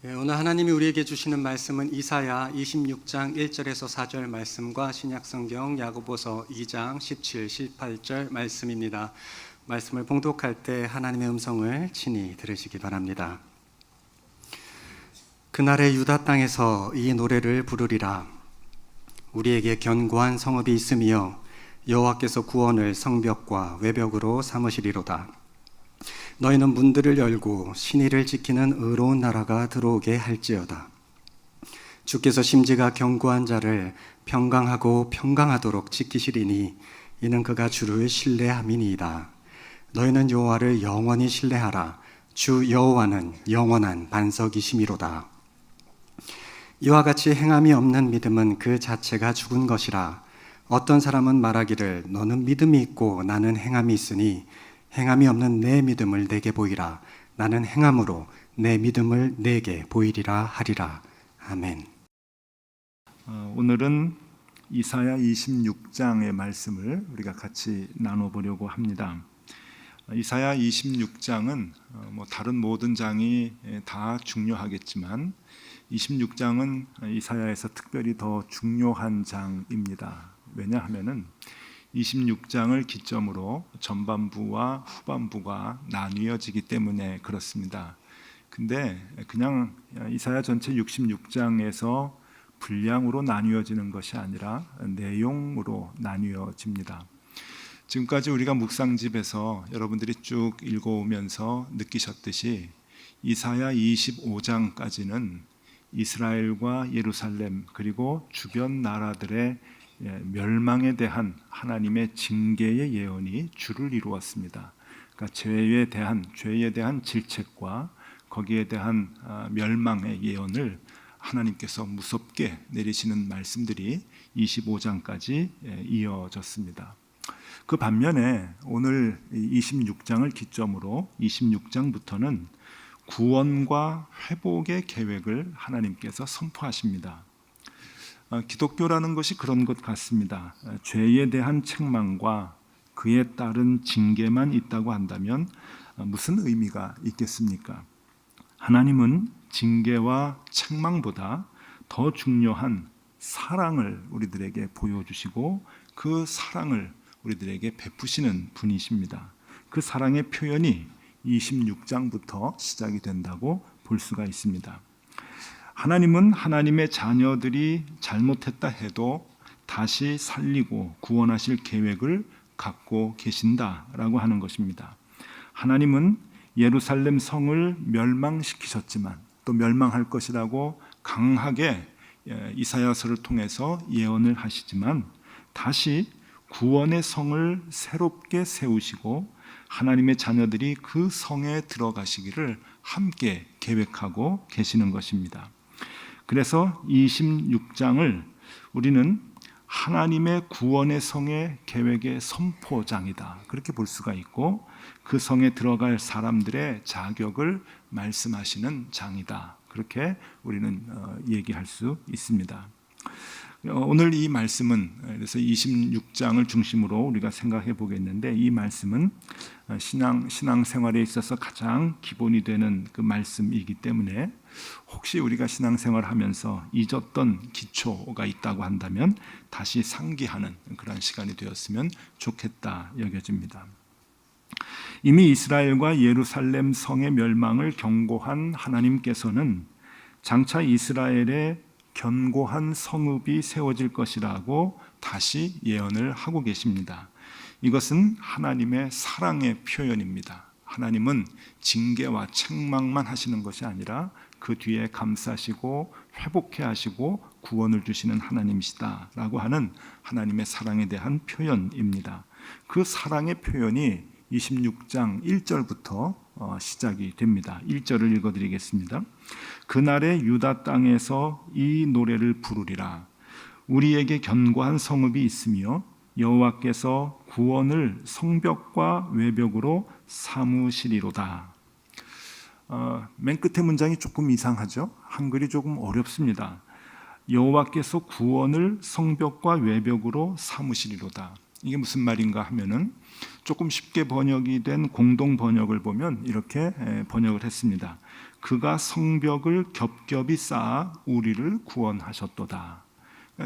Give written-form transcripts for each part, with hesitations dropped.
오늘 하나님이 우리에게 주시는 말씀은 이사야 26장 1절에서 4절 말씀과 신약성경 야고보서 2장 17, 18절 말씀입니다. 말씀을 봉독할 때 하나님의 음성을 친히 들으시기 바랍니다. 그날의 유다 땅에서 이 노래를 부르리라. 우리에게 견고한 성읍이 있으며 여호와께서 구원을 성벽과 외벽으로 삼으시리로다. 너희는 문들을 열고 신의를 지키는 의로운 나라가 들어오게 할지어다. 주께서 심지가 견고한 자를 평강하고 평강하도록 지키시리니 이는 그가 주를 신뢰함이니이다. 너희는 여호와를 영원히 신뢰하라. 주 여호와는 영원한 반석이심이로다. 이와 같이 행함이 없는 믿음은 그 자체가 죽은 것이라. 어떤 사람은 말하기를 너는 믿음이 있고 나는 행함이 있으니 행함이 없는 내 믿음을 내게 보이라. 나는 행함으로 내 믿음을 내게 보이리라 하리라. 아멘. 오늘은 이사야 26장의 말씀을 우리가 같이 나눠보려고 합니다. 이사야 26장은 다른 모든 장이 다 중요하겠지만 26장은 이사야에서 특별히 더 중요한 장입니다. 왜냐하면은 26장을 기점으로 전반부와 후반부가 나뉘어지기 때문에 그렇습니다. 근데 그냥 이사야 전체 66장에서 분량으로 나뉘어지는 것이 아니라 내용으로 나뉘어집니다. 지금까지 우리가 묵상집에서 여러분들이 쭉 읽어오면서 느끼셨듯이 이사야 25장까지는 이스라엘과 예루살렘 그리고 주변 나라들의 멸망에 대한 하나님의 징계의 예언이 주를 이루었습니다. 그러니까 죄에 대한 질책과 거기에 대한 멸망의 예언을 하나님께서 무섭게 내리시는 말씀들이 25장까지 이어졌습니다. 그 반면에 오늘 26장을 기점으로 26장부터는 구원과 회복의 계획을 하나님께서 선포하십니다. 기독교라는 것이 그런 것 같습니다. 죄에 대한 책망과 그에 따른 징계만 있다고 한다면 무슨 의미가 있겠습니까? 하나님은 징계와 책망보다 더 중요한 사랑을 우리들에게 보여주시고 그 사랑을 우리들에게 베푸시는 분이십니다. 그 사랑의 표현이 26장부터 시작이 된다고 볼 수가 있습니다. 하나님은 하나님의 자녀들이 잘못했다 해도 다시 살리고 구원하실 계획을 갖고 계신다라고 하는 것입니다. 하나님은 예루살렘 성을 멸망시키셨지만 또 멸망할 것이라고 강하게 이사야서를 통해서 예언을 하시지만 다시 구원의 성을 새롭게 세우시고 하나님의 자녀들이 그 성에 들어가시기를 함께 계획하고 계시는 것입니다. 그래서 26장을 우리는 하나님의 구원의 성의 계획의 선포장이다 그렇게 볼 수가 있고 그 성에 들어갈 사람들의 자격을 말씀하시는 장이다 그렇게 우리는 얘기할 수 있습니다. 오늘 이 말씀은 그래서 26장을 중심으로 우리가 생각해 보겠는데 이 말씀은 신앙생활에 있어서 가장 기본이 되는 그 말씀이기 때문에 혹시 우리가 신앙생활을 하면서 잊었던 기초가 있다고 한다면 다시 상기하는 그런 시간이 되었으면 좋겠다 여겨집니다. 이미 이스라엘과 예루살렘 성의 멸망을 경고한 하나님께서는 장차 이스라엘의 견고한 성읍이 세워질 것이라고 다시 예언을 하고 계십니다. 이것은 하나님의 사랑의 표현입니다. 하나님은 징계와 책망만 하시는 것이 아니라 그 뒤에 감싸시고 회복해 하시고 구원을 주시는 하나님이시다라고 하는 하나님의 사랑에 대한 표현입니다. 그 사랑의 표현이 26장 1절부터 시작이 됩니다. 1절을 읽어드리겠습니다. 그날의 유다 땅에서 이 노래를 부르리라. 우리에게 견고한 성읍이 있으며 여호와께서 구원을 성벽과 외벽으로 삼으시리로다. 맨 끝에 문장이 조금 이상하죠? 한글이 조금 어렵습니다. 여호와께서 구원을 성벽과 외벽으로 삼으시리로다. 이게 무슨 말인가 하면은 조금 쉽게 번역이 된 공동 번역을 보면 이렇게 번역을 했습니다. 그가 성벽을 겹겹이 쌓아 우리를 구원하셨도다.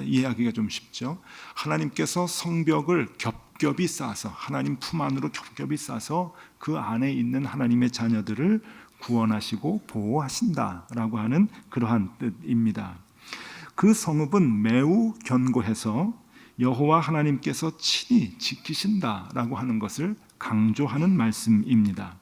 이해하기가 좀 쉽죠. 하나님께서 성벽을 겹겹이 쌓아서 하나님 품 안으로 겹겹이 쌓아서 그 안에 있는 하나님의 자녀들을 구원하시고 보호하신다라고 하는 그러한 뜻입니다. 그 성읍은 매우 견고해서 여호와 하나님께서 친히 지키신다라고 하는 것을 강조하는 말씀입니다.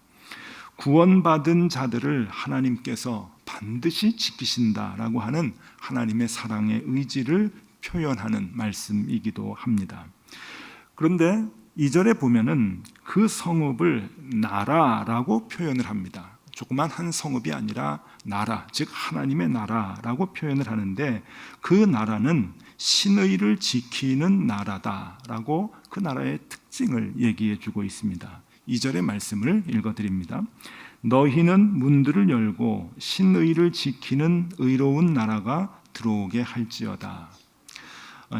구원받은 자들을 하나님께서 반드시 지키신다라고 하는 하나님의 사랑의 의지를 표현하는 말씀이기도 합니다. 그런데 2절에 보면은 그 성읍을 나라라고 표현을 합니다. 조그만 한 성읍이 아니라 나라, 즉 하나님의 나라라고 표현을 하는데 그 나라는 신의를 지키는 나라다라고 그 나라의 특징을 얘기해 주고 있습니다. 2절의 말씀을 읽어드립니다. 너희는 문들을 열고 신의를 지키는 의로운 나라가 들어오게 할지어다.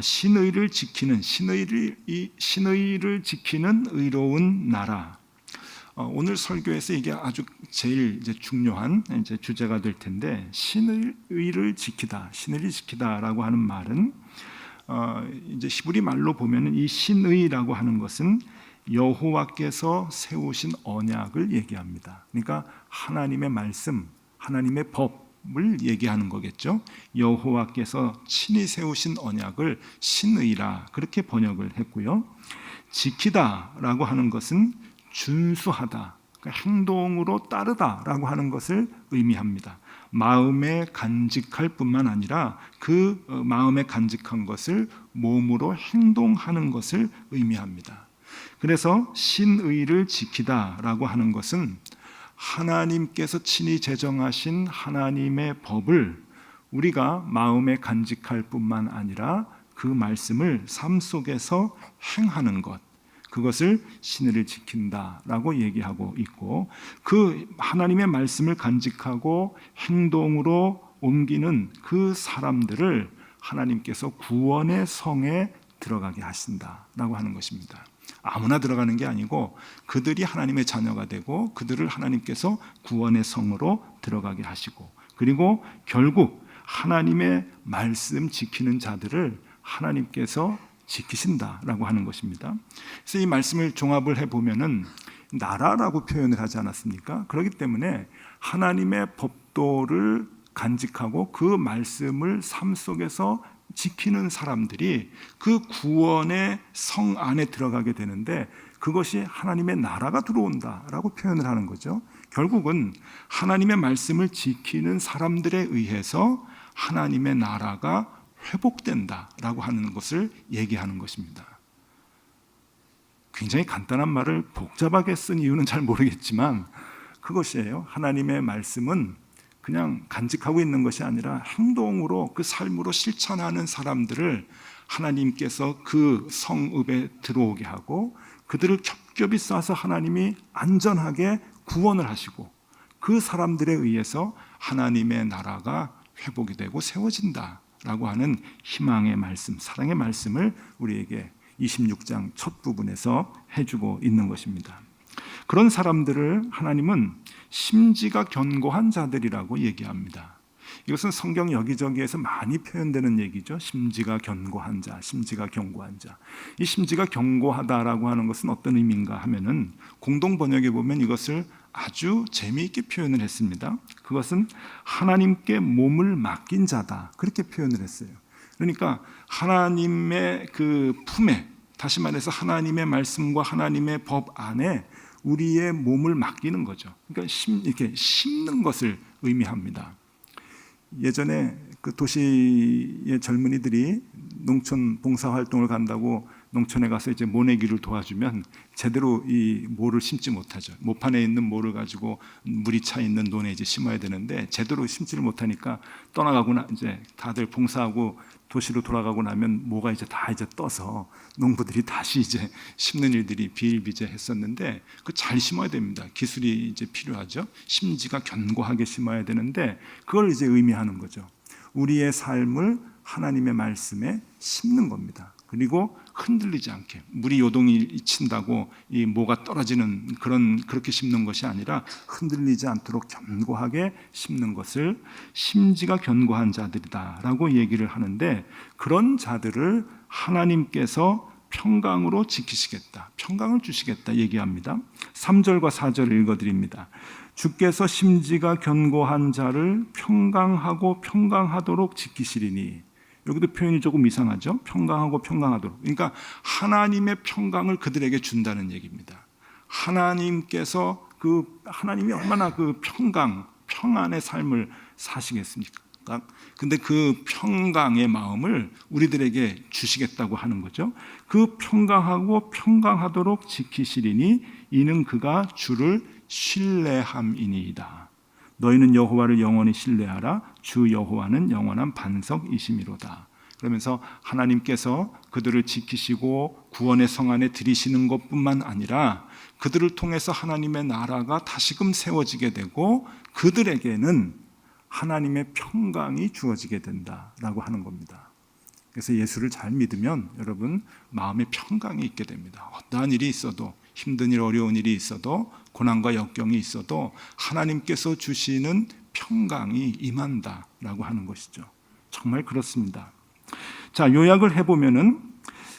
신의를 지키는 신의를 지키는 의로운 나라. 오늘 설교에서 이게 아주 제일 이제 중요한 이제 주제가 될 텐데 신의를 지키다라고 하는 말은 이제 히브리 말로 보면은 이 신의라고 하는 것은 여호와께서 세우신 언약을 얘기합니다. 그러니까 하나님의 말씀, 하나님의 법을 얘기하는 거겠죠. 여호와께서 친히 세우신 언약을 신의라 그렇게 번역을 했고요. 지키다라고 하는 것은 준수하다, 그러니까 행동으로 따르다라고 하는 것을 의미합니다. 마음에 간직할 뿐만 아니라 그 마음에 간직한 것을 몸으로 행동하는 것을 의미합니다. 그래서 신의를 지키다라고 하는 것은 하나님께서 친히 제정하신 하나님의 법을 우리가 마음에 간직할 뿐만 아니라 그 말씀을 삶 속에서 행하는 것, 그것을 신의를 지킨다라고 얘기하고 있고, 그 하나님의 말씀을 간직하고 행동으로 옮기는 그 사람들을 하나님께서 구원의 성에 들어가게 하신다라고 하는 것입니다. 아무나 들어가는 게 아니고 그들이 하나님의 자녀가 되고 그들을 하나님께서 구원의 성으로 들어가게 하시고, 그리고 결국 하나님의 말씀 지키는 자들을 하나님께서 지키신다라고 하는 것입니다. 그래서 이 말씀을 종합을 해보면은 나라라고 표현을 하지 않았습니까? 그렇기 때문에 하나님의 법도를 간직하고 그 말씀을 삶 속에서 지키는 사람들이 그 구원의 성 안에 들어가게 되는데 그것이 하나님의 나라가 들어온다라고 표현을 하는 거죠. 결국은 하나님의 말씀을 지키는 사람들에 의해서 하나님의 나라가 회복된다라고 하는 것을 얘기하는 것입니다. 굉장히 간단한 말을 복잡하게 쓴 이유는 잘 모르겠지만 그것이에요. 하나님의 말씀은 그냥 간직하고 있는 것이 아니라 행동으로 그 삶으로 실천하는 사람들을 하나님께서 그 성읍에 들어오게 하고 그들을 겹겹이 쌓아서 하나님이 안전하게 구원을 하시고 그 사람들에 의해서 하나님의 나라가 회복이 되고 세워진다라고 하는 희망의 말씀, 사랑의 말씀을 우리에게 26장 첫 부분에서 해주고 있는 것입니다. 그런 사람들을 하나님은 심지가 견고한 자들이라고 얘기합니다. 이것은 성경 여기저기에서 많이 표현되는 얘기죠. 심지가 견고한 자, 심지가 견고한 자. 이 심지가 견고하다라고 하는 것은 어떤 의미인가 하면은 공동 번역에 보면 이것을 아주 재미있게 표현을 했습니다. 그것은 하나님께 몸을 맡긴 자다, 그렇게 표현을 했어요. 그러니까 하나님의 그 품에, 다시 말해서 하나님의 말씀과 하나님의 법 안에 우리의 몸을 맡기는 거죠. 그러니까 이렇게 심는 것을 의미합니다. 예전에 그 도시의 젊은이들이 농촌 봉사활동을 간다고 농촌에 가서 이제 모내기를 도와주면 제대로 이 모를 심지 못하죠. 모판에 있는 모를 가지고 물이 차 있는 논에 이제 심어야 되는데 제대로 심지를 못하니까 떠나가고 이제 다들 봉사하고 도시로 돌아가고 나면 모가 이제 다 이제 떠서 농부들이 다시 이제 심는 일들이 비일비재했었는데 그 잘 심어야 됩니다. 기술이 이제 필요하죠. 심지가 견고하게 심어야 되는데 그걸 이제 의미하는 거죠. 우리의 삶을 하나님의 말씀에 심는 겁니다. 그리고 흔들리지 않게, 물이 요동이 친다고 이 모가 떨어지는 그렇게 심는 것이 아니라 흔들리지 않도록 견고하게 심는 것을 심지가 견고한 자들이다라고 얘기를 하는데, 그런 자들을 하나님께서 평강으로 지키시겠다, 평강을 주시겠다 얘기합니다. 3절과 4절을 읽어드립니다. 주께서 심지가 견고한 자를 평강하고 평강하도록 지키시리니. 여기도 표현이 조금 이상하죠. 평강하고 평강하도록. 그러니까 하나님의 평강을 그들에게 준다는 얘기입니다. 하나님께서 하나님이 얼마나 평안의 삶을 사시겠습니까? 근데 그 평강의 마음을 우리들에게 주시겠다고 하는 거죠. 그 평강하고 평강하도록 지키시리니 이는 그가 주를 신뢰함이니이다. 너희는 여호와를 영원히 신뢰하라. 주 여호와는 영원한 반석이심이로다. 그러면서 하나님께서 그들을 지키시고 구원의 성 안에 들이시는 것뿐만 아니라 그들을 통해서 하나님의 나라가 다시금 세워지게 되고 그들에게는 하나님의 평강이 주어지게 된다라고 하는 겁니다. 그래서 예수를 잘 믿으면 여러분 마음에 평강이 있게 됩니다. 어떠한 일이 있어도, 힘든 일, 어려운 일이 있어도, 고난과 역경이 있어도 하나님께서 주시는 평강이 임한다라고 하는 것이죠. 정말 그렇습니다. 자, 요약을 해보면은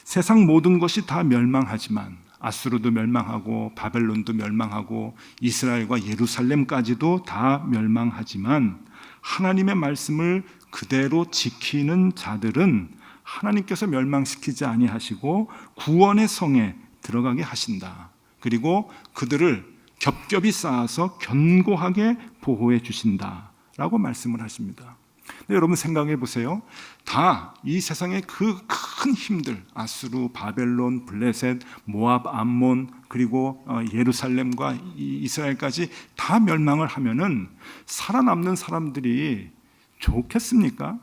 세상 모든 것이 다 멸망하지만, 아수르도 멸망하고 바벨론도 멸망하고 이스라엘과 예루살렘까지도 다 멸망하지만 하나님의 말씀을 그대로 지키는 자들은 하나님께서 멸망시키지 아니하시고 구원의 성에 들어가게 하신다. 그리고 그들을 겹겹이 쌓아서 견고하게 보호해 주신다라고 말씀을 하십니다. 여러분 생각해 보세요. 다 이 세상의 그 큰 힘들, 아수르, 바벨론, 블레셋, 모압, 암몬, 그리고 예루살렘과 이스라엘까지 다 멸망을 하면은 살아남는 사람들이 좋겠습니까?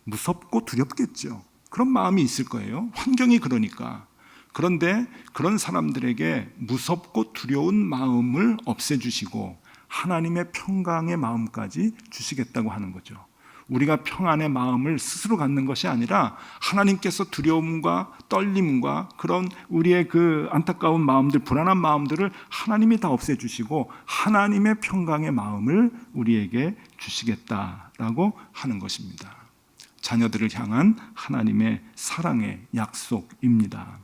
무섭고 두렵겠죠. 그런 마음이 있을 거예요. 환경이 그러니까. 그런데 그런 사람들에게 무섭고 두려운 마음을 없애주시고 하나님의 평강의 마음까지 주시겠다고 하는 거죠. 우리가 평안의 마음을 스스로 갖는 것이 아니라 하나님께서 두려움과 떨림과 그런 우리의 그 안타까운 마음들, 불안한 마음들을 하나님이 다 없애주시고 하나님의 평강의 마음을 우리에게 주시겠다라고 하는 것입니다. 자녀들을 향한 하나님의 사랑의 약속입니다.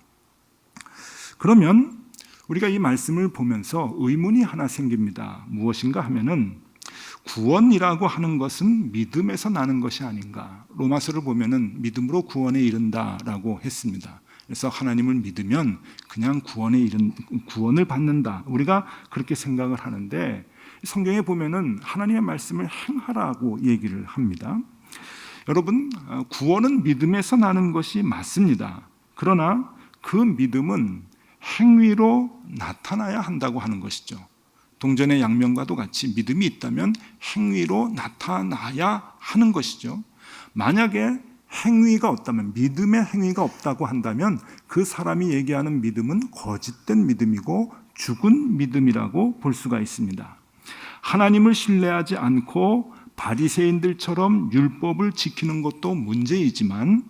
그러면 우리가 이 말씀을 보면서 의문이 하나 생깁니다. 무엇인가 하면은 구원이라고 하는 것은 믿음에서 나는 것이 아닌가. 로마서를 보면은 믿음으로 구원에 이른다라고 했습니다. 그래서 하나님을 믿으면 그냥 구원을 받는다. 우리가 그렇게 생각을 하는데 성경에 보면은 하나님의 말씀을 행하라고 얘기를 합니다. 여러분, 구원은 믿음에서 나는 것이 맞습니다. 그러나 그 믿음은 행위로 나타나야 한다고 하는 것이죠. 동전의 양면과도 같이 믿음이 있다면 행위로 나타나야 하는 것이죠. 만약에 행위가 없다면, 믿음의 행위가 없다고 한다면 그 사람이 얘기하는 믿음은 거짓된 믿음이고 죽은 믿음이라고 볼 수가 있습니다. 하나님을 신뢰하지 않고 바리새인들처럼 율법을 지키는 것도 문제이지만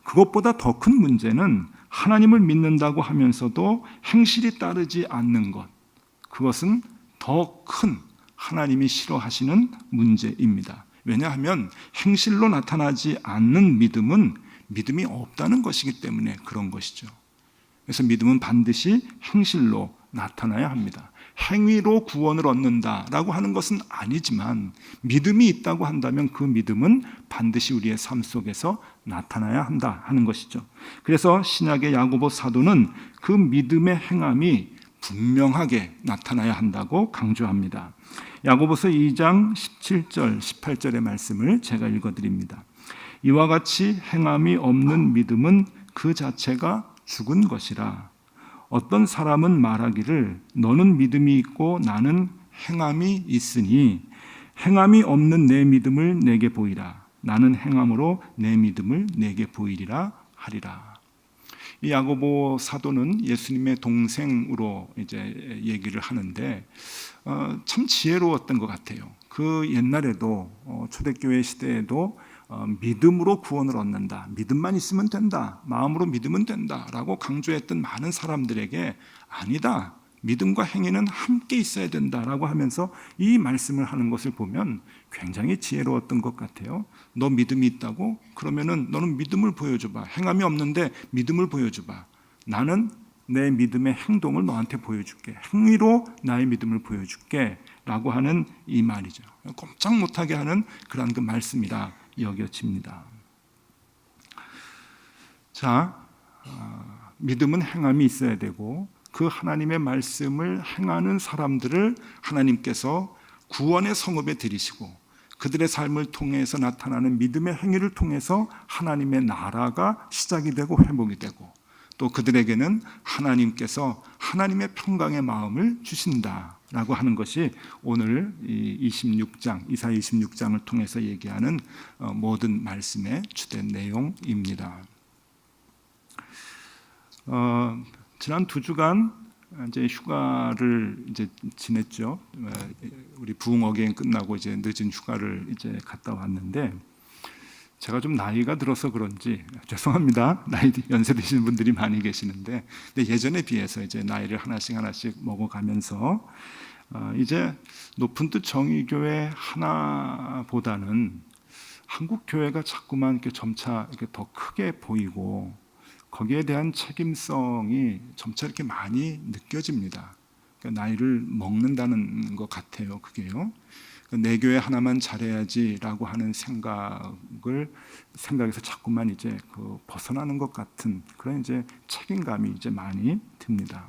그것보다 더 큰 문제는 하나님을 믿는다고 하면서도 행실이 따르지 않는 것, 그것은 더 큰 하나님이 싫어하시는 문제입니다. 왜냐하면 행실로 나타나지 않는 믿음은 믿음이 없다는 것이기 때문에 그런 것이죠. 그래서 믿음은 반드시 행실로 나타나야 합니다. 행위로 구원을 얻는다라고 하는 것은 아니지만 믿음이 있다고 한다면 그 믿음은 반드시 우리의 삶 속에서 나타나야 한다 하는 것이죠. 그래서 신약의 야고보 사도는 그 믿음의 행함이 분명하게 나타나야 한다고 강조합니다. 야고보서 2장 17절, 18절의 말씀을 제가 읽어드립니다. 이와 같이 행함이 없는 믿음은 그 자체가 죽은 것이라. 어떤 사람은 말하기를 너는 믿음이 있고 나는 행함이 있으니 행함이 없는 내 믿음을 내게 보이라. 나는 행함으로 내 믿음을 내게 보이리라 하리라. 이 야고보 사도는 예수님의 동생으로 이제 얘기를 하는데 참 지혜로웠던 것 같아요. 그 옛날에도 초대교회 시대에도 믿음으로 구원을 얻는다. 믿음만 있으면 된다. 마음으로 믿으면 된다라고 강조했던 많은 사람들에게 아니다. 믿음과 행위는 함께 있어야 된다라고 하면서 이 말씀을 하는 것을 보면 굉장히 지혜로웠던 것 같아요. 너 믿음이 있다고? 그러면은 너는 믿음을 보여줘봐. 행함이 없는데 믿음을 보여줘봐. 나는 내 믿음의 행동을 너한테 보여줄게. 행위로 나의 믿음을 보여줄게 라고 하는 이 말이죠. 꼼짝 못하게 하는 그러한 그 말씀이라 여겨집니다. 자, 믿음은 행함이 있어야 되고 그 하나님의 말씀을 행하는 사람들을 하나님께서 구원의 성읍에 들이시고 그들의 삶을 통해서 나타나는 믿음의 행위를 통해서 하나님의 나라가 시작이 되고 회복이 되고 또 그들에게는 하나님께서 하나님의 평강의 마음을 주신다라고 하는 것이 오늘 이사야 26장을 통해서 얘기하는 모든 말씀의 주된 내용입니다. 지난 2주간 이제 휴가를 이제 지냈죠. 우리 부흥 어게인 끝나고 이제 늦은 휴가를 이제 갔다 왔는데 제가 좀 나이가 들어서 그런지 죄송합니다. 나이 연세 드시는 분들이 많이 계시는데 근데 예전에 비해서 이제 나이를 하나씩 먹어가면서 이제 높은 뜻 정의교회 하나보다는 한국 교회가 자꾸만 이렇게 점차 이렇게 더 크게 보이고 거기에 대한 책임성이 점차 이렇게 많이 느껴집니다. 그러니까 나이를 먹는다는 것 같아요. 그게요. 내 교회 하나만 잘해야지라고 하는 생각에서 자꾸만 이제 벗어나는 것 같은 그런 이제 책임감이 이제 많이 듭니다.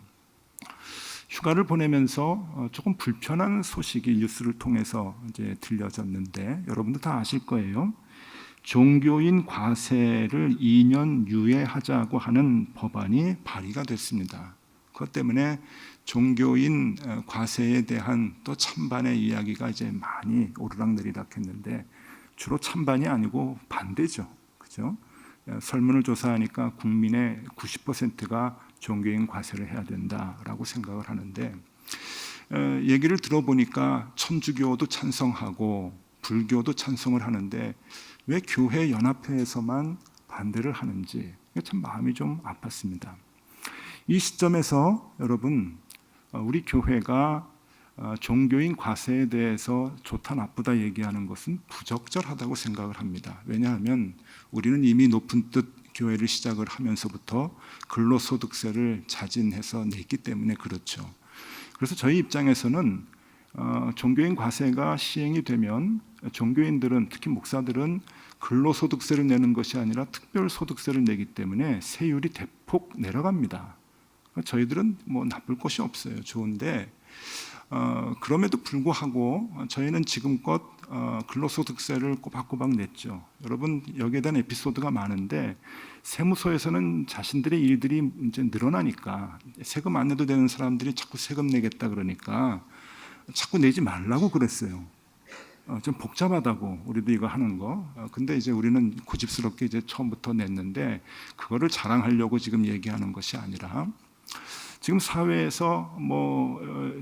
휴가를 보내면서 조금 불편한 소식이 뉴스를 통해서 이제 들려졌는데 여러분도 다 아실 거예요. 종교인 과세를 2년 유예하자고 하는 법안이 발의가 됐습니다. 그것 때문에 종교인 과세에 대한 또 찬반의 이야기가 이제 많이 오르락내리락 했는데 주로 찬반이 아니고 반대죠. 그죠? 설문을 조사하니까 국민의 90%가 종교인 과세를 해야 된다라고 생각을 하는데 얘기를 들어보니까 천주교도 찬성하고 불교도 찬성을 하는데 왜 교회 연합회에서만 반대를 하는지 참 마음이 좀 아팠습니다. 이 시점에서 여러분 우리 교회가 종교인 과세에 대해서 좋다 나쁘다 얘기하는 것은 부적절하다고 생각을 합니다. 왜냐하면 우리는 이미 높은 뜻 교회를 시작을 하면서부터 근로소득세를 자진해서 냈기 때문에 그렇죠. 그래서 저희 입장에서는 종교인 과세가 시행이 되면 종교인들은 특히 목사들은 근로소득세를 내는 것이 아니라 특별소득세를 내기 때문에 세율이 대폭 내려갑니다. 저희들은 뭐 나쁠 것이 없어요. 좋은데 그럼에도 불구하고 저희는 지금껏 근로소득세를 꼬박꼬박 냈죠. 여러분 여기에 대한 에피소드가 많은데 세무서에서는 자신들의 일들이 이제 늘어나니까 세금 안 내도 되는 사람들이 자꾸 세금 내겠다 그러니까 자꾸 내지 말라고 그랬어요. 좀 복잡하다고 우리도 이거 하는 거. 근데 이제 우리는 고집스럽게 이제 처음부터 냈는데 그거를 자랑하려고 지금 얘기하는 것이 아니라 지금 사회에서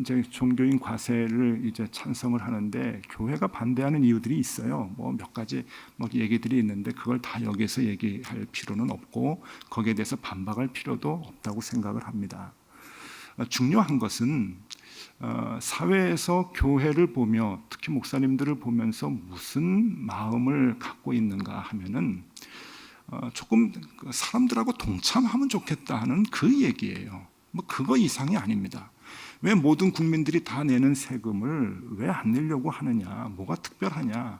이제 종교인 과세를 이제 찬성을 하는데 교회가 반대하는 이유들이 있어요. 몇 가지 얘기들이 있는데 그걸 다 여기서 얘기할 필요는 없고 거기에 대해서 반박할 필요도 없다고 생각을 합니다. 중요한 것은 사회에서 교회를 보며 특히 목사님들을 보면서 무슨 마음을 갖고 있는가 하면은 조금 사람들하고 동참하면 좋겠다 하는 그 얘기예요. 그거 이상이 아닙니다. 왜 모든 국민들이 다 내는 세금을 왜 안 내려고 하느냐? 뭐가 특별하냐?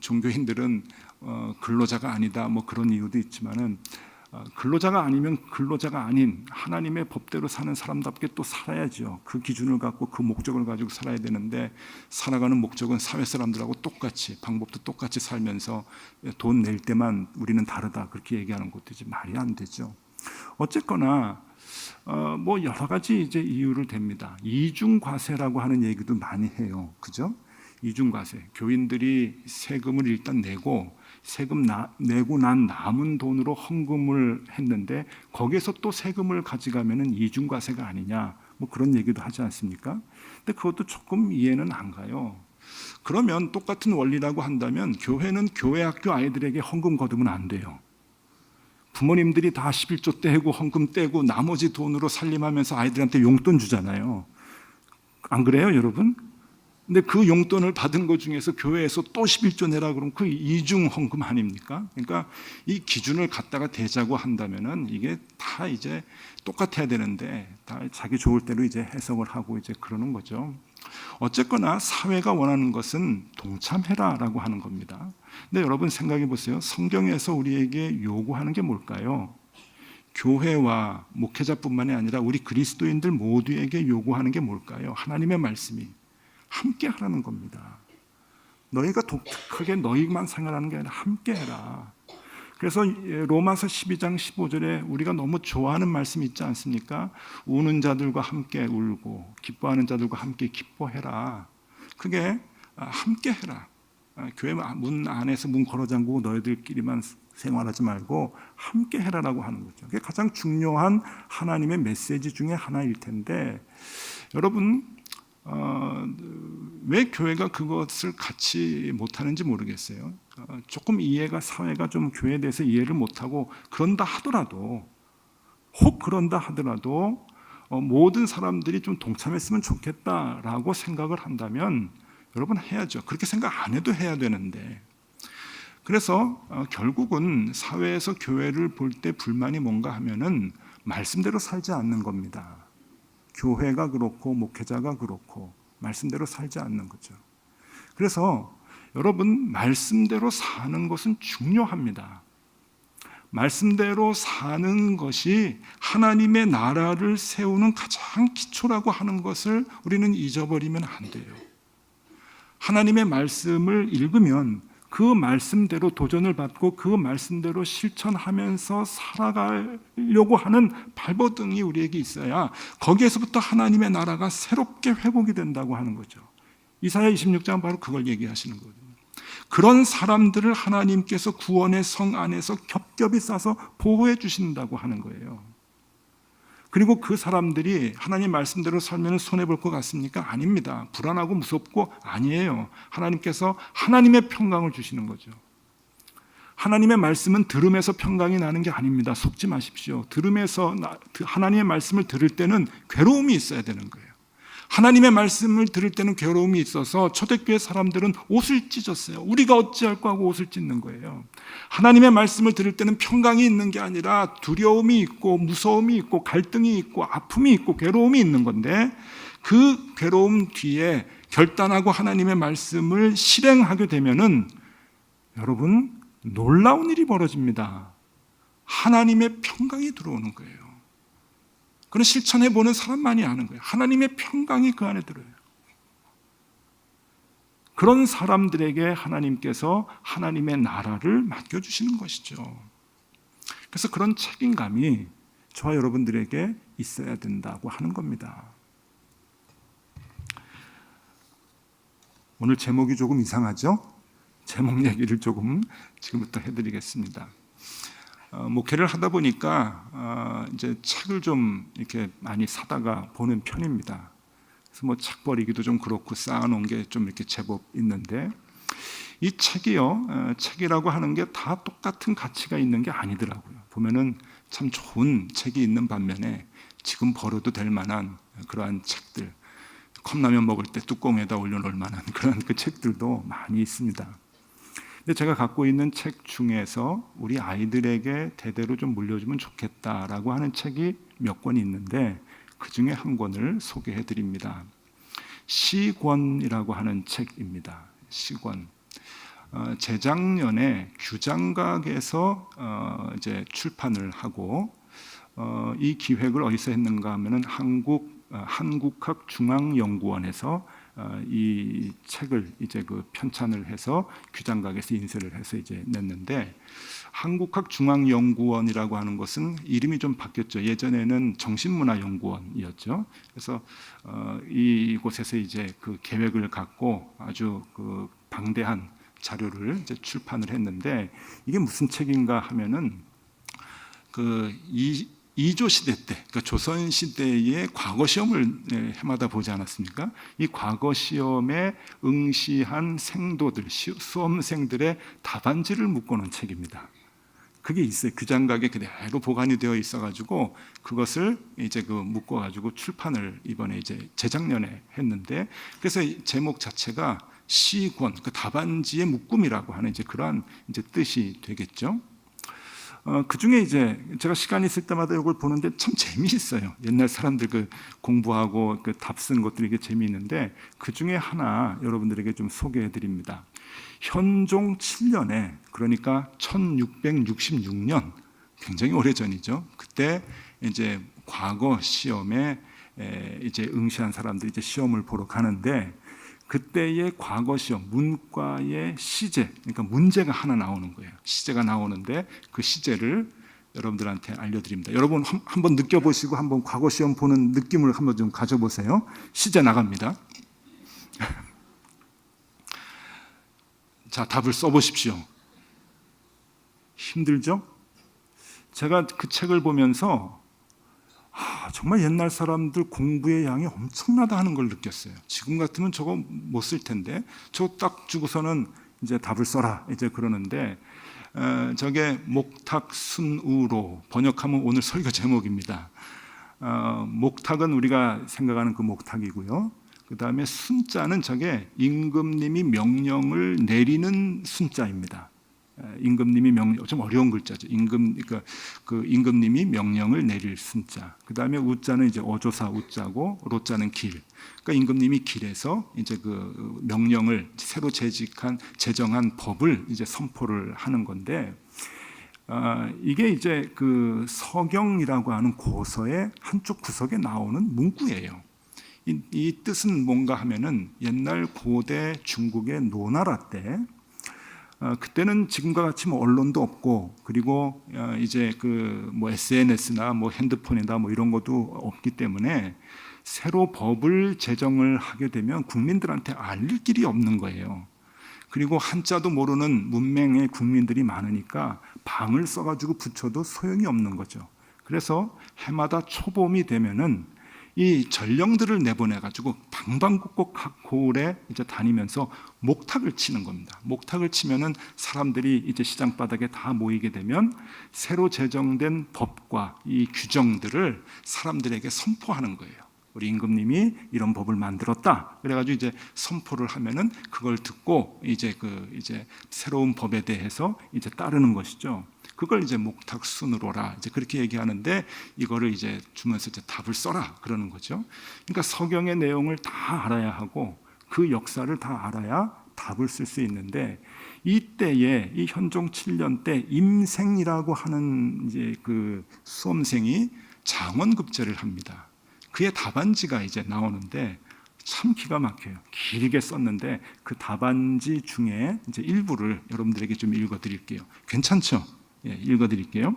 종교인들은 근로자가 아니다. 그런 이유도 있지만은 근로자가 아니면 근로자가 아닌 하나님의 법대로 사는 사람답게 또 살아야죠. 그 기준을 갖고 그 목적을 가지고 살아야 되는데 살아가는 목적은 사회 사람들하고 똑같이 방법도 똑같이 살면서 돈 낼 때만 우리는 다르다 그렇게 얘기하는 것도 이제 말이 안 되죠. 어쨌거나 여러 가지 이제 이유를 댑니다. 이중과세라고 하는 얘기도 많이 해요. 그죠? 이중과세. 교인들이 세금을 일단 내고 세금 내고 난 남은 돈으로 헌금을 했는데 거기에서 또 세금을 가져가면은 이중과세가 아니냐 그런 얘기도 하지 않습니까? 근데 그것도 조금 이해는 안 가요. 그러면 똑같은 원리라고 한다면 교회는 교회 학교 아이들에게 헌금 거두면 안 돼요. 부모님들이 다 11조 떼고 헌금 떼고 나머지 돈으로 살림하면서 아이들한테 용돈 주잖아요. 안 그래요, 여러분? 근데 그 용돈을 받은 것 중에서 교회에서 또 11조 내라 그러면 그 이중 헌금 아닙니까? 그러니까 이 기준을 갖다가 대자고 한다면은 이게 다 이제 똑같아야 되는데 다 자기 좋을 대로 이제 해석을 하고 이제 그러는 거죠. 어쨌거나 사회가 원하는 것은 동참해라라고 하는 겁니다. 근데 여러분 생각해 보세요. 성경에서 우리에게 요구하는 게 뭘까요? 교회와 목회자뿐만이 아니라 우리 그리스도인들 모두에게 요구하는 게 뭘까요? 하나님의 말씀이 함께 하라는 겁니다. 너희가 독특하게 너희만 생각하는 게 아니라 함께 해라. 그래서 로마서 12장 15절에 우리가 너무 좋아하는 말씀이 있지 않습니까? 우는 자들과 함께 울고 기뻐하는 자들과 함께 기뻐해라. 그게 함께 해라. 교회 문 안에서 문 걸어 잠그고 너희들끼리만 생활하지 말고 함께 해라라고 하는 거죠. 그게 가장 중요한 하나님의 메시지 중에 하나일 텐데 여러분 왜 교회가 그것을 같이 못하는지 모르겠어요. 조금 이해가 사회가 좀 교회에 대해서 이해를 못하고 그런다 하더라도 혹 그런다 하더라도 모든 사람들이 좀 동참했으면 좋겠다라고 생각을 한다면 여러분 해야죠. 그렇게 생각 안 해도 해야 되는데 그래서 결국은 사회에서 교회를 볼 때 불만이 뭔가 하면은 말씀대로 살지 않는 겁니다. 교회가 그렇고 목회자가 그렇고 말씀대로 살지 않는 거죠. 그래서 여러분 말씀대로 사는 것은 중요합니다. 말씀대로 사는 것이 하나님의 나라를 세우는 가장 기초라고 하는 것을 우리는 잊어버리면 안 돼요. 하나님의 말씀을 읽으면 그 말씀대로 도전을 받고 그 말씀대로 실천하면서 살아가려고 하는 발버둥이 우리에게 있어야 거기에서부터 하나님의 나라가 새롭게 회복이 된다고 하는 거죠. 이사야 26장은 바로 그걸 얘기하시는 거거든요. 그런 사람들을 하나님께서 구원의 성 안에서 겹겹이 싸서 보호해 주신다고 하는 거예요. 그리고 그 사람들이 하나님 말씀대로 살면 손해볼 것 같습니까? 아닙니다. 불안하고 무섭고 아니에요. 하나님께서 하나님의 평강을 주시는 거죠. 하나님의 말씀은 들음에서 평강이 나는 게 아닙니다. 속지 마십시오. 들음에서 하나님의 말씀을 들을 때는 괴로움이 있어야 되는 거예요. 하나님의 말씀을 들을 때는 괴로움이 있어서 초대교회 사람들은 옷을 찢었어요. 우리가 어찌할까 하고 옷을 찢는 거예요. 하나님의 말씀을 들을 때는 평강이 있는 게 아니라 두려움이 있고 무서움이 있고 갈등이 있고 아픔이 있고 괴로움이 있는 건데 그 괴로움 뒤에 결단하고 하나님의 말씀을 실행하게 되면은 여러분 놀라운 일이 벌어집니다. 하나님의 평강이 들어오는 거예요. 그런 실천해보는 사람만이 아는 거예요. 하나님의 평강이 그 안에 들어요. 그런 사람들에게 하나님께서 하나님의 나라를 맡겨주시는 것이죠. 그래서 그런 책임감이 저와 여러분들에게 있어야 된다고 하는 겁니다. 오늘 제목이 조금 이상하죠? 제목 얘기를 조금 지금부터 해드리겠습니다. 목회를 하다 보니까 이제 책을 좀 이렇게 많이 사다가 보는 편입니다. 그래서 뭐 책 버리기도 좀 그렇고 쌓아놓은 게 좀 이렇게 제법 있는데 이 책이요, 책이라고 하는 게 다 똑같은 가치가 있는 게 아니더라고요. 보면은 참 좋은 책이 있는 반면에 지금 버려도 될 만한 그러한 책들, 컵라면 먹을 때 뚜껑에다 올려놓을 만한 그런 그 책들도 많이 있습니다. 근데 제가 갖고 있는 책 중에서 우리 아이들에게 대대로 좀 물려주면 좋겠다라고 하는 책이 몇 권 있는데 그 중에 한 권을 소개해 드립니다. 시권이라고 하는 책입니다. 시권. 재작년에 규장각에서 이제 출판을 하고 이 기획을 어디서 했는가 하면은 한국학중앙연구원에서 이 책을 이제 그 편찬을 해서 규장각에서 인쇄를 해서 이제 냈는데 한국학중앙연구원이라고 하는 것은 이름이 좀 바뀌었죠. 예전에는 정신문화연구원이었죠. 그래서 이곳에서 이제 그 계획을 갖고 아주 그 방대한 자료를 이제 출판을 했는데 이게 무슨 책인가 하면은 이조 시대 때, 그러니까 조선 시대의 과거 시험을 해마다 보지 않았습니까? 이 과거 시험에 응시한 생도들, 수험생들의 답안지를 묶어놓은 책입니다. 그게 있어요. 규장각에 그대로 보관이 되어 있어가지고 그것을 이제 묶어가지고 출판을 이번에 이제 재작년에 했는데, 그래서 제목 자체가 시권, 그 답안지의 묶음이라고 하는 이제 그러한 이제 뜻이 되겠죠. 그 중에 이제 제가 시간이 있을 때마다 이걸 보는데 참 재미있어요. 옛날 사람들 그 공부하고 그 답 쓴 것들이 이게 재미있는데, 그 중에 하나 여러분들에게 좀 소개해 드립니다. 현종 7년에, 그러니까 1666년, 굉장히 오래전이죠. 그때 이제 과거 시험에 이제 응시한 사람들이 이제 시험을 보러 가는데, 그때의 과거 시험 문과의 시제, 그러니까 문제가 하나 나오는 거예요. 시제가 나오는데 그 시제를 여러분들한테 알려드립니다. 여러분 한번 느껴보시고 한번 과거 시험 보는 느낌을 한번 좀 가져보세요. 시제 나갑니다. 자, 답을 써보십시오. 힘들죠? 제가 그 책을 보면서 정말 옛날 사람들 공부의 양이 엄청나다 하는 걸 느꼈어요. 지금 같으면 저거 못 쓸 텐데, 저거 딱 주고서는 이제 답을 써라 이제 그러는데, 저게 목탁순우로 번역하면 오늘 설교 제목입니다. 목탁은 우리가 생각하는 그 목탁이고요. 그 다음에 순자는 저게 임금님이 명령을 내리는 순자입니다. 임금님이 명령, 좀 어려운 글자죠. 그 임금님이 명령을 내릴 순자. 그 다음에 우자는 이제 어조사 우자고, 로자는 길. 그러니까 임금님이 길에서 이제 그 명령을 새로 제정한 법을 이제 선포를 하는 건데, 이게 이제 그 서경이라고 하는 고서의 한쪽 구석에 나오는 문구예요. 이 뜻은 뭔가 하면은 옛날 고대 중국의 노나라 때, 그때는 지금과 같이 뭐 언론도 없고, 그리고 이제 그 뭐 SNS나 뭐 핸드폰이나 뭐 이런 것도 없기 때문에 새로 법을 제정을 하게 되면 국민들한테 알릴 길이 없는 거예요. 그리고 한자도 모르는 문맹의 국민들이 많으니까 방을 써가지고 붙여도 소용이 없는 거죠. 그래서 해마다 초봄이 되면은 이 전령들을 내보내가지고 방방곡곡 각 고을에 이제 다니면서 목탁을 치는 겁니다. 목탁을 치면은 사람들이 이제 시장 바닥에 다 모이게 되면 새로 제정된 법과 이 규정들을 사람들에게 선포하는 거예요. 우리 임금님이 이런 법을 만들었다. 그래가지고 이제 선포를 하면은 그걸 듣고 이제 새로운 법에 대해서 이제 따르는 것이죠. 그걸 이제 목탁순으로라 이제 그렇게 얘기하는데, 이거를 이제 주면서 이제 답을 써라 그러는 거죠. 그러니까 서경의 내용을 다 알아야 하고 그 역사를 다 알아야 답을 쓸 수 있는데, 이때에 이 현종 7년 때 임생이라고 하는 이제 그 수험생이 장원급제를 합니다. 그의 답안지가 이제 나오는데 참 기가 막혀요. 길게 썼는데 그 답안지 중에 이제 일부를 여러분들에게 좀 읽어드릴게요. 괜찮죠? 예, 읽어드릴게요.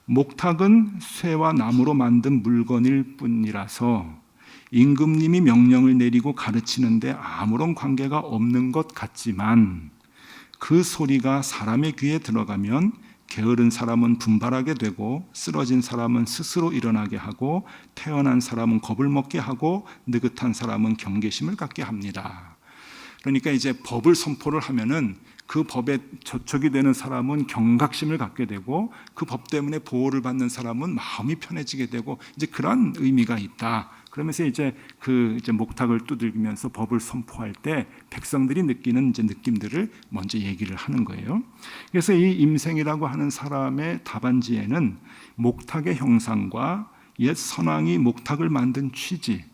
목탁은 쇠와 나무로 만든 물건일 뿐이라서 임금님이 명령을 내리고 가르치는데 아무런 관계가 없는 것 같지만, 그 소리가 사람의 귀에 들어가면 게으른 사람은 분발하게 되고, 쓰러진 사람은 스스로 일어나게 하고, 태어난 사람은 겁을 먹게 하고, 느긋한 사람은 경계심을 갖게 합니다. 그러니까 이제 법을 선포를 하면은 그 법에 저촉이 되는 사람은 경각심을 갖게 되고, 그 법 때문에 보호를 받는 사람은 마음이 편해지게 되고, 이제 그런 의미가 있다. 그러면서 이제 목탁을 두들기면서 법을 선포할 때 백성들이 느끼는 이제 느낌들을 먼저 얘기를 하는 거예요. 그래서 이 임생이라고 하는 사람의 답안지에는 목탁의 형상과 옛 선왕이 목탁을 만든 취지,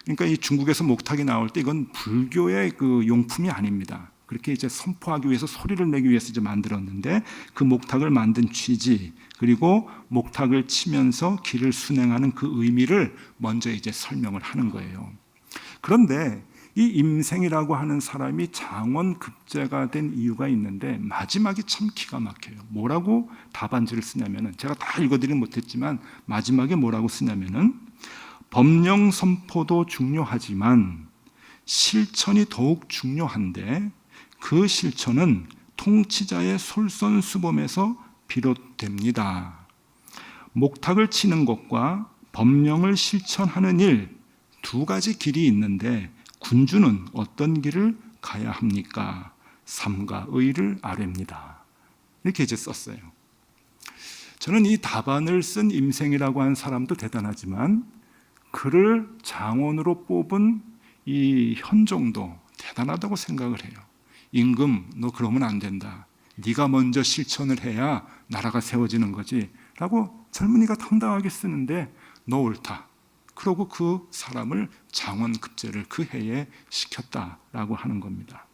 그러니까 이 중국에서 목탁이 나올 때 이건 불교의 그 용품이 아닙니다. 그렇게 이제 선포하기 위해서, 소리를 내기 위해서 이제 만들었는데, 그 목탁을 만든 취지, 그리고 목탁을 치면서 길을 순행하는 그 의미를 먼저 이제 설명을 하는 거예요. 그런데 이 임생이라고 하는 사람이 장원급제가 된 이유가 있는데, 마지막이 참 기가 막혀요. 뭐라고 답안지를 쓰냐면은, 제가 다 읽어드리는 못했지만 마지막에 뭐라고 쓰냐면은, 법령 선포도 중요하지만 실천이 더욱 중요한데, 그 실천은 통치자의 솔선수범에서 비롯됩니다. 목탁을 치는 것과 법령을 실천하는 일, 두 가지 길이 있는데 군주는 어떤 길을 가야 합니까? 삼가 의를 아뢰입니다. 이렇게 이제 썼어요. 저는 이 답안을 쓴 임생이라고 한 사람도 대단하지만 그를 장원으로 뽑은 이 현종도 대단하다고 생각을 해요. 임금, 너 그러면 안 된다. 네가 먼저 실천을 해야 나라가 세워지는 거지 라고 젊은이가 당당하게 쓰는데 너 옳다. 그러고 그 사람을 장원 급제를 그 해에 시켰다라고 하는 겁니다.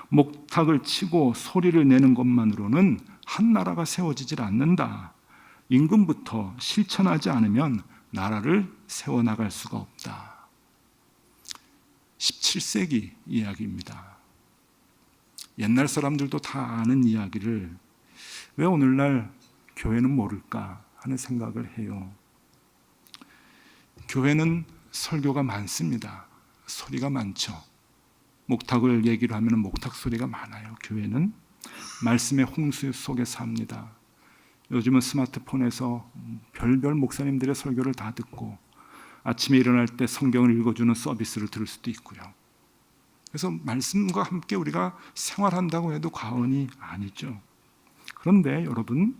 목탁을 치고 소리를 내는 것만으로는 한 나라가 세워지질 않는다. 임금부터 실천하지 않으면 나라를 세워나갈 수가 없다. 17세기 이야기입니다. 옛날 사람들도 다 아는 이야기를 왜 오늘날 교회는 모를까 하는 생각을 해요. 교회는 설교가 많습니다. 소리가 많죠. 목탁을 얘기를 하면 목탁 소리가 많아요. 교회는 말씀의 홍수 속에 삽니다. 요즘은 스마트폰에서 별별 목사님들의 설교를 다 듣고 아침에 일어날 때 성경을 읽어주는 서비스를 들을 수도 있고요. 그래서 말씀과 함께 우리가 생활한다고 해도 과언이 아니죠. 그런데 여러분,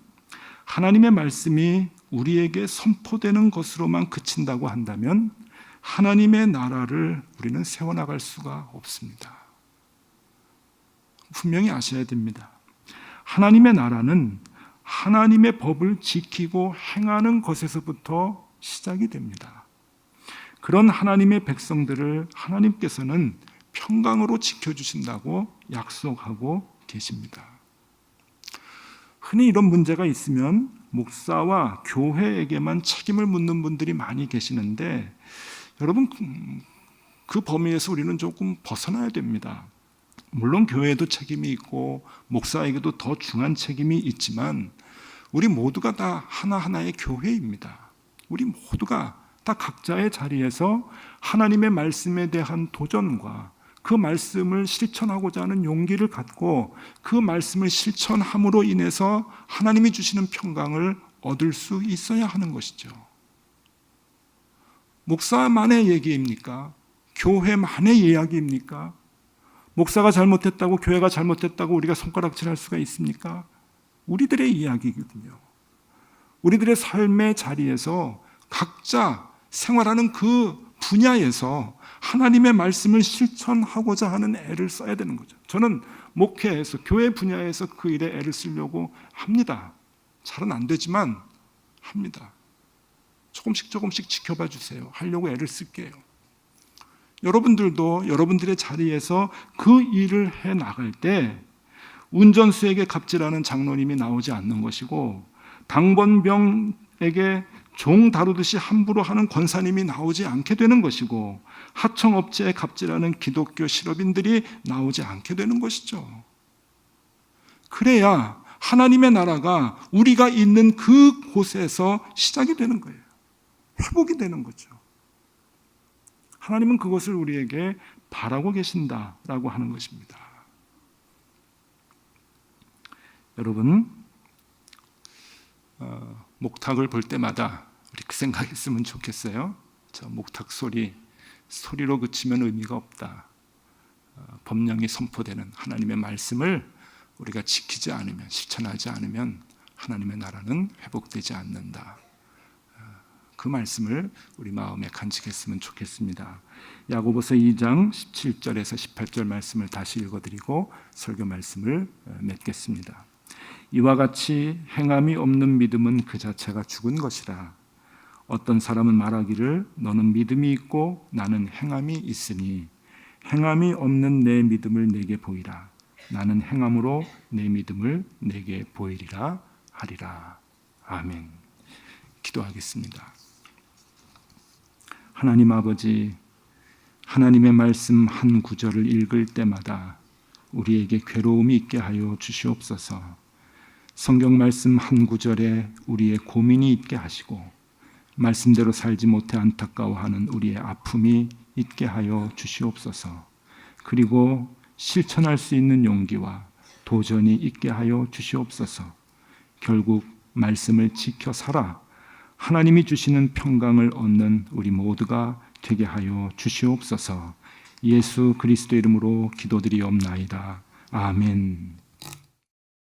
하나님의 말씀이 우리에게 선포되는 것으로만 그친다고 한다면 하나님의 나라를 우리는 세워나갈 수가 없습니다. 분명히 아셔야 됩니다. 하나님의 나라는 하나님의 법을 지키고 행하는 것에서부터 시작이 됩니다. 그런 하나님의 백성들을 하나님께서는 평강으로 지켜주신다고 약속하고 계십니다. 흔히 이런 문제가 있으면 목사와 교회에게만 책임을 묻는 분들이 많이 계시는데 여러분, 그 범위에서 우리는 조금 벗어나야 됩니다. 물론 교회에도 책임이 있고 목사에게도 더 중한 책임이 있지만 우리 모두가 다 하나하나의 교회입니다. 우리 모두가 다 각자의 자리에서 하나님의 말씀에 대한 도전과 그 말씀을 실천하고자 하는 용기를 갖고 그 말씀을 실천함으로 인해서 하나님이 주시는 평강을 얻을 수 있어야 하는 것이죠. 목사만의 얘기입니까? 교회만의 이야기입니까? 목사가 잘못했다고 교회가 잘못했다고 우리가 손가락질할 수가 있습니까? 우리들의 이야기거든요. 우리들의 삶의 자리에서 각자 생활하는 그 분야에서 하나님의 말씀을 실천하고자 하는 애를 써야 되는 거죠. 저는 목회에서 교회 분야에서 그 일에 애를 쓰려고 합니다. 잘은 안 되지만 합니다. 조금씩 지켜봐 주세요. 하려고 애를 쓸게요. 여러분들도 여러분들의 자리에서 그 일을 해 나갈 때 운전수에게 갑질하는 장로님이 나오지 않는 것이고 당번병에게 종 다루듯이 함부로 하는 권사님이 나오지 않게 되는 것이고 하청업체에 갑질하는 기독교 실업인들이 나오지 않게 되는 것이죠. 그래야 하나님의 나라가 우리가 있는 그 곳에서 시작이 되는 거예요. 회복이 되는 거죠. 하나님은 그것을 우리에게 바라고 계신다라고 하는 것입니다. 여러분, 목탁을 볼 때마다 우리 그 생각했으면 좋겠어요. 저 목탁 소리로 그치면 의미가 없다. 법령이 선포되는 하나님의 말씀을 우리가 지키지 않으면, 실천하지 않으면 하나님의 나라는 회복되지 않는다. 그 말씀을 우리 마음에 간직했으면 좋겠습니다. 야고보서 2장 17절에서 18절 말씀을 다시 읽어드리고 설교 말씀을 맺겠습니다. 이와 같이 행함이 없는 믿음은 그 자체가 죽은 것이라. 어떤 사람은 말하기를 너는 믿음이 있고 나는 행함이 있으니 행함이 없는 내 믿음을 내게 보이라. 나는 행함으로 내 믿음을 내게 보이리라 하리라. 아멘. 기도하겠습니다. 하나님 아버지, 하나님의 말씀 한 구절을 읽을 때마다 우리에게 괴로움이 있게 하여 주시옵소서. 성경 말씀 한 구절에 우리의 고민이 있게 하시고 말씀대로 살지 못해 안타까워하는 우리의 아픔이 있게 하여 주시옵소서. 그리고 실천할 수 있는 용기와 도전이 있게 하여 주시옵소서. 결국 말씀을 지켜 살아 하나님이 주시는 평강을 얻는 우리 모두가 되게 하여 주시옵소서. 예수 그리스도 이름으로 기도드리옵나이다. 아멘.